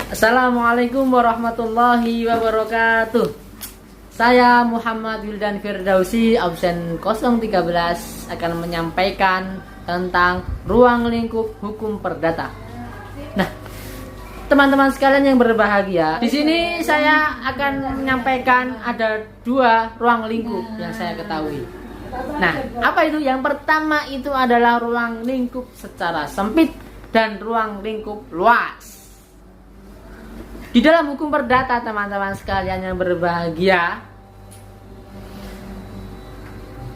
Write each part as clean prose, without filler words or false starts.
Assalamualaikum warahmatullahi wabarakatuh. Saya Muhammad Wildan Firdausi, absen 013, akan menyampaikan tentang ruang lingkup hukum perdata. Nah, teman-teman sekalian yang berbahagia, di sini saya akan menyampaikan ada dua ruang lingkup yang saya ketahui. Nah, apa itu? Yang pertama itu adalah ruang lingkup secara sempit dan ruang lingkup luas. Di dalam hukum perdata, teman-teman sekalian yang berbahagia,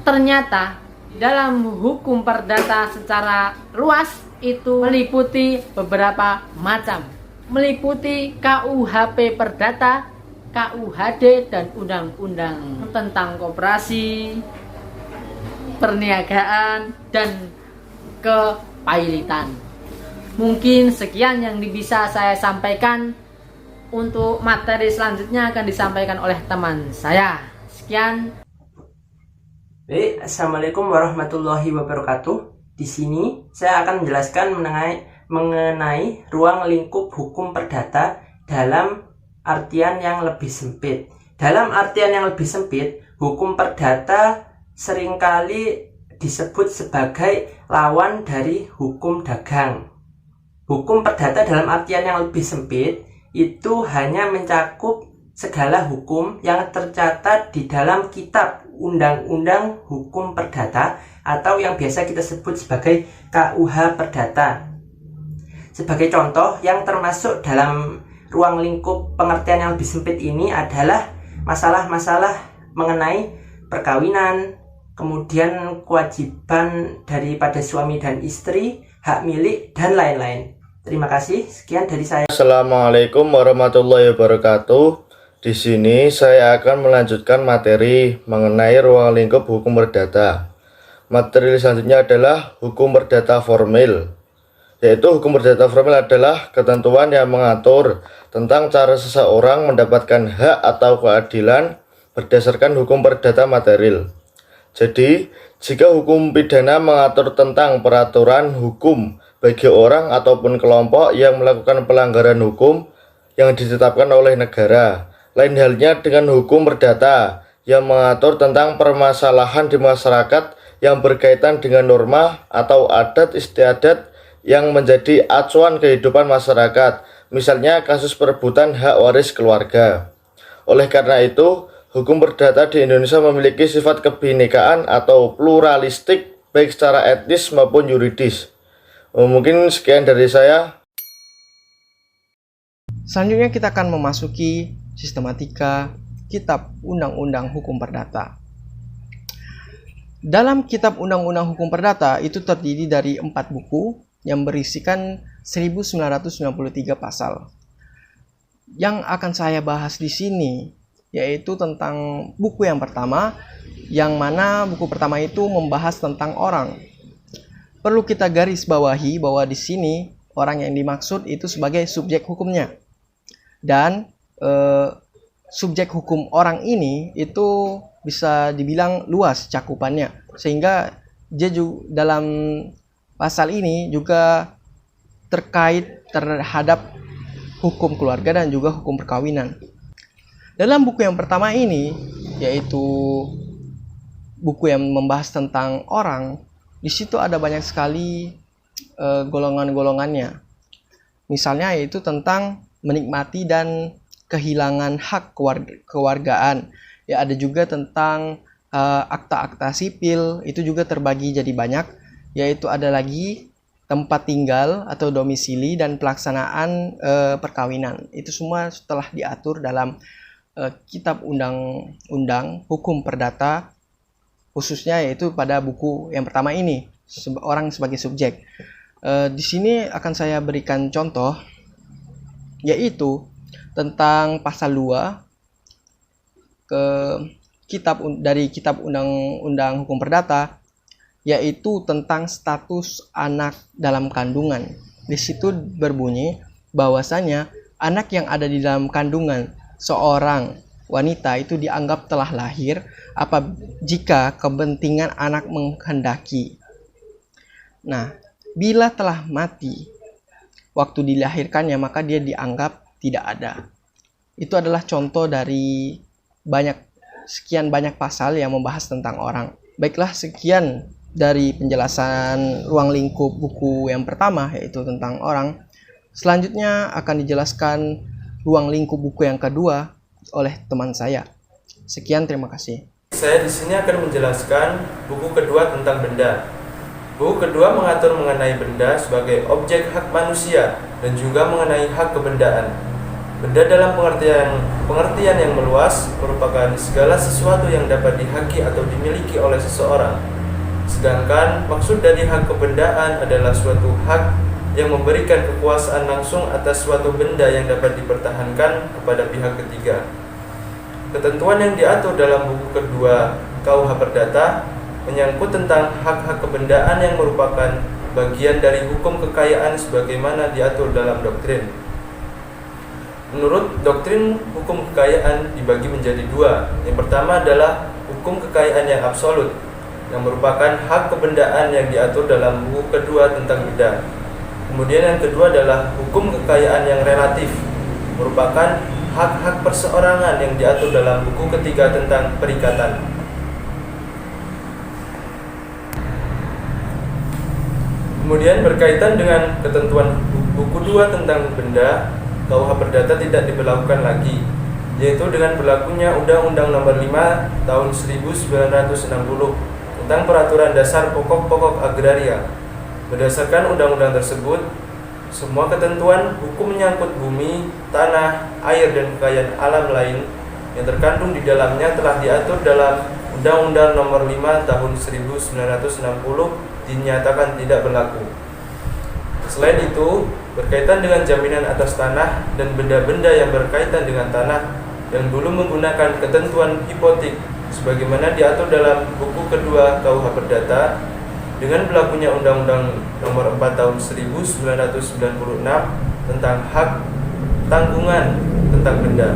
ternyata dalam hukum perdata secara luas itu meliputi beberapa macam, meliputi KUHP Perdata, KUHD, dan undang-undang tentang koperasi, perniagaan, dan kepailitan. Mungkin sekian yang bisa saya sampaikan. Untuk materi selanjutnya akan disampaikan oleh teman saya. Sekian. Assalamualaikum warahmatullahi wabarakatuh. Di sini saya akan menjelaskan mengenai ruang lingkup hukum perdata dalam artian yang lebih sempit. Dalam artian yang lebih sempit, hukum perdata seringkali disebut sebagai lawan dari hukum dagang. Hukum perdata dalam artian yang lebih sempit itu hanya mencakup segala hukum yang tercatat di dalam kitab undang-undang hukum perdata atau yang biasa kita sebut sebagai KUH Perdata. Sebagai contoh, yang termasuk dalam ruang lingkup pengertian yang lebih sempit ini adalah masalah-masalah mengenai perkawinan, kemudian kewajiban daripada suami dan istri, hak milik, dan lain-lain. Terima kasih, sekian dari saya. Assalamualaikum warahmatullahi wabarakatuh. Di sini saya akan melanjutkan materi mengenai ruang lingkup hukum perdata. Materi selanjutnya adalah hukum perdata formil. Yaitu hukum perdata formil adalah ketentuan yang mengatur tentang cara seseorang mendapatkan hak atau keadilan berdasarkan hukum perdata material. Jadi, jika hukum pidana mengatur tentang peraturan hukum bagi orang ataupun kelompok yang melakukan pelanggaran hukum yang ditetapkan oleh negara. Lain halnya dengan hukum perdata yang mengatur tentang permasalahan di masyarakat yang berkaitan dengan norma atau adat istiadat yang menjadi acuan kehidupan masyarakat, misalnya kasus perebutan hak waris keluarga. Oleh karena itu, hukum perdata di Indonesia memiliki sifat kebinekaan atau pluralistik baik secara etnis maupun yuridis. Mungkin sekian dari saya. Selanjutnya kita akan memasuki sistematika kitab undang-undang hukum perdata. Dalam kitab undang-undang hukum perdata itu terdiri dari 4 buku yang berisikan 1993 pasal. Yang akan saya bahas di sini yaitu tentang buku yang pertama, yang mana buku pertama itu membahas tentang orang. Perlu kita garis bawahi bahwa di sini orang yang dimaksud itu sebagai subjek hukumnya. Dan subjek hukum orang ini itu bisa dibilang luas cakupannya. Sehingga dia juga dalam pasal ini juga terkait terhadap hukum keluarga dan juga hukum perkawinan. Dalam buku yang pertama ini, yaitu buku yang membahas tentang orang, di situ ada banyak sekali golongan-golongannya. Misalnya yaitu tentang menikmati dan kehilangan hak kewargaan. Ya, ada juga tentang akta-akta sipil, itu juga terbagi jadi banyak. Yaitu ada lagi tempat tinggal atau domisili dan pelaksanaan perkawinan. Itu semua telah diatur dalam kitab undang-undang hukum perdata, khususnya yaitu pada buku yang pertama ini, orang sebagai subjek. Di sini akan saya berikan contoh, yaitu tentang pasal 2 dari kitab undang-undang hukum perdata, yaitu tentang status anak dalam kandungan. Di situ berbunyi bahwasanya anak yang ada di dalam kandungan seorang wanita itu dianggap telah lahir jika kepentingan anak menghendaki. Nah, bila telah mati waktu dilahirkannya, maka dia dianggap tidak ada. Itu adalah contoh dari sekian banyak pasal yang membahas tentang orang. Baiklah, sekian dari penjelasan ruang lingkup buku yang pertama, yaitu tentang orang. Selanjutnya akan dijelaskan ruang lingkup buku yang kedua oleh teman saya. Sekian, terima kasih. Saya di sini akan menjelaskan buku kedua tentang benda. Buku kedua mengatur mengenai benda sebagai objek hak manusia dan juga mengenai hak kebendaan. Benda dalam pengertian yang meluas merupakan segala sesuatu yang dapat dihaki atau dimiliki oleh seseorang. Sedangkan maksud dari hak kebendaan adalah suatu hak yang memberikan kekuasaan langsung atas suatu benda yang dapat dipertahankan kepada pihak ketiga. Ketentuan yang diatur dalam buku kedua KUH Perdata menyangkut tentang hak-hak kebendaan yang merupakan bagian dari hukum kekayaan sebagaimana diatur dalam doktrin. Menurut doktrin, hukum kekayaan dibagi menjadi dua. Yang pertama adalah hukum kekayaan yang absolut, yang merupakan hak kebendaan yang diatur dalam buku kedua tentang benda. Kemudian yang kedua adalah hukum kekayaan yang relatif, merupakan hak-hak perseorangan yang diatur dalam buku ketiga tentang perikatan. Kemudian berkaitan dengan ketentuan buku 2 tentang benda, KUH Perdata tidak diberlakukan lagi, yaitu dengan berlakunya Undang-Undang Nomor 5 Tahun 1960 tentang Peraturan Dasar Pokok-Pokok Agraria. Berdasarkan undang-undang tersebut, semua ketentuan hukum menyangkut bumi, tanah, air, dan kekayaan alam lain yang terkandung di dalamnya telah diatur dalam Undang-Undang Nomor 5 Tahun 1960 dinyatakan tidak berlaku. Selain itu, berkaitan dengan jaminan atas tanah dan benda-benda yang berkaitan dengan tanah yang dulu menggunakan ketentuan hipotek sebagaimana diatur dalam buku kedua KUH Perdata, dengan berlakunya Undang-Undang Nomor 4 Tahun 1996 tentang hak tanggungan tentang benda.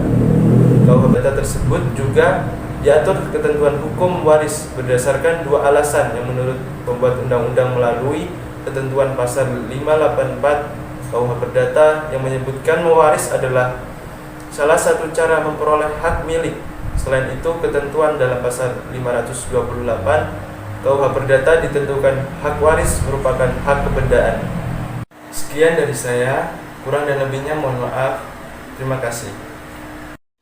KUH Perdata tersebut juga diatur ketentuan hukum waris berdasarkan dua alasan yang menurut pembuat undang-undang melalui ketentuan pasal 584 KUH Perdata yang menyebutkan mewaris adalah salah satu cara memperoleh hak milik. Selain itu, ketentuan dalam pasal 528 KUH Perdata ditentukan hak waris merupakan hak kebendaan. Sekian dari saya, kurang dan lebihnya mohon maaf. Terima kasih.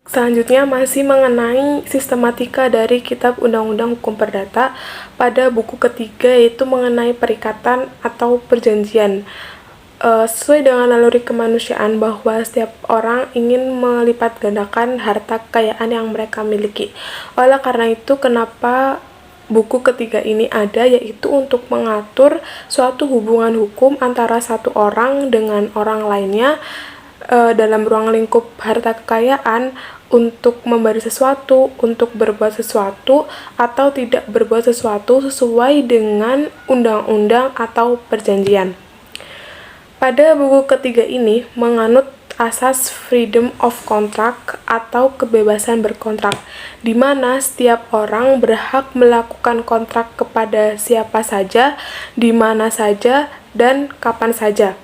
Selanjutnya masih mengenai sistematika dari Kitab Undang-Undang Hukum Perdata pada buku ketiga, yaitu mengenai perikatan atau perjanjian. Sesuai dengan naluri kemanusiaan bahwa setiap orang ingin melipat gandakan harta kekayaan yang mereka miliki. Oleh karena itu, kenapa buku ketiga ini ada, yaitu untuk mengatur suatu hubungan hukum antara satu orang dengan orang lainnya dalam ruang lingkup harta kekayaan, untuk memberi sesuatu, untuk berbuat sesuatu, atau tidak berbuat sesuatu sesuai dengan undang-undang atau perjanjian. Pada buku ketiga ini menganut asas freedom of contract atau kebebasan berkontrak, di mana setiap orang berhak melakukan kontrak kepada siapa saja, di mana saja, dan kapan saja.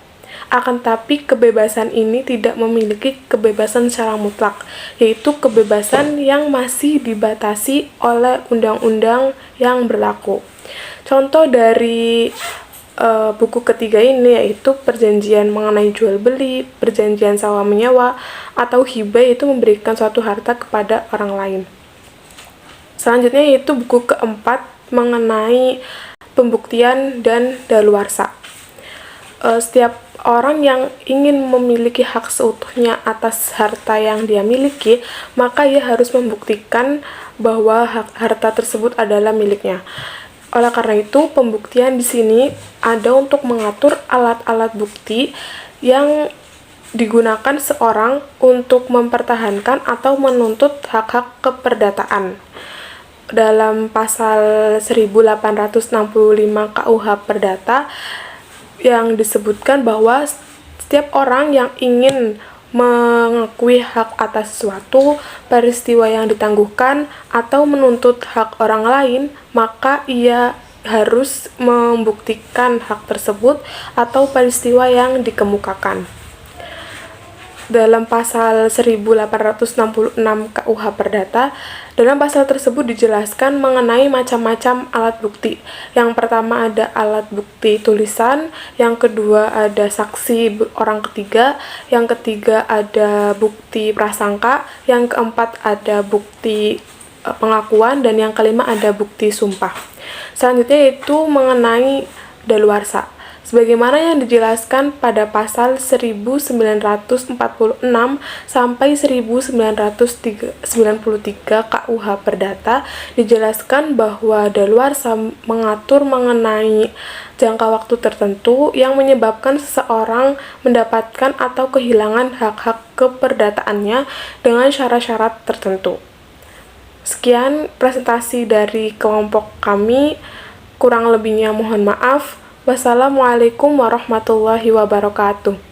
Akan tapi kebebasan ini tidak memiliki kebebasan secara mutlak, yaitu kebebasan yang masih dibatasi oleh undang-undang yang berlaku. Contoh dari buku ketiga ini yaitu perjanjian mengenai jual beli, perjanjian sewa menyewa, atau hibah, itu memberikan suatu harta kepada orang lain. Selanjutnya yaitu buku keempat mengenai pembuktian dan daluarsa. Setiap orang yang ingin memiliki hak seutuhnya atas harta yang dia miliki, maka ia harus membuktikan bahwa harta tersebut adalah miliknya. Oleh karena itu, pembuktian di sini ada untuk mengatur alat-alat bukti yang digunakan seorang untuk mempertahankan atau menuntut hak-hak keperdataan. Dalam pasal 1865 KUH Perdata yang disebutkan bahwa setiap orang yang ingin mengakui hak atas sesuatu, peristiwa yang ditangguhkan, atau menuntut hak orang lain, maka ia harus membuktikan hak tersebut atau peristiwa yang dikemukakan. dalam pasal 1866 KUH Perdata. Dalam pasal tersebut dijelaskan mengenai macam-macam alat bukti. Yang pertama ada alat bukti tulisan, yang kedua ada saksi orang ketiga, yang ketiga ada bukti prasangka, yang keempat ada bukti pengakuan, dan yang kelima ada bukti sumpah. Selanjutnya yaitu mengenai daluarsa. Sebagaimana yang dijelaskan pada pasal 1946 sampai 1993 KUH Perdata, dijelaskan bahwa daluarsa mengatur mengenai jangka waktu tertentu yang menyebabkan seseorang mendapatkan atau kehilangan hak-hak keperdataannya dengan syarat-syarat tertentu. Sekian presentasi dari kelompok kami, kurang lebihnya mohon maaf. Wassalamualaikum warahmatullahi wabarakatuh.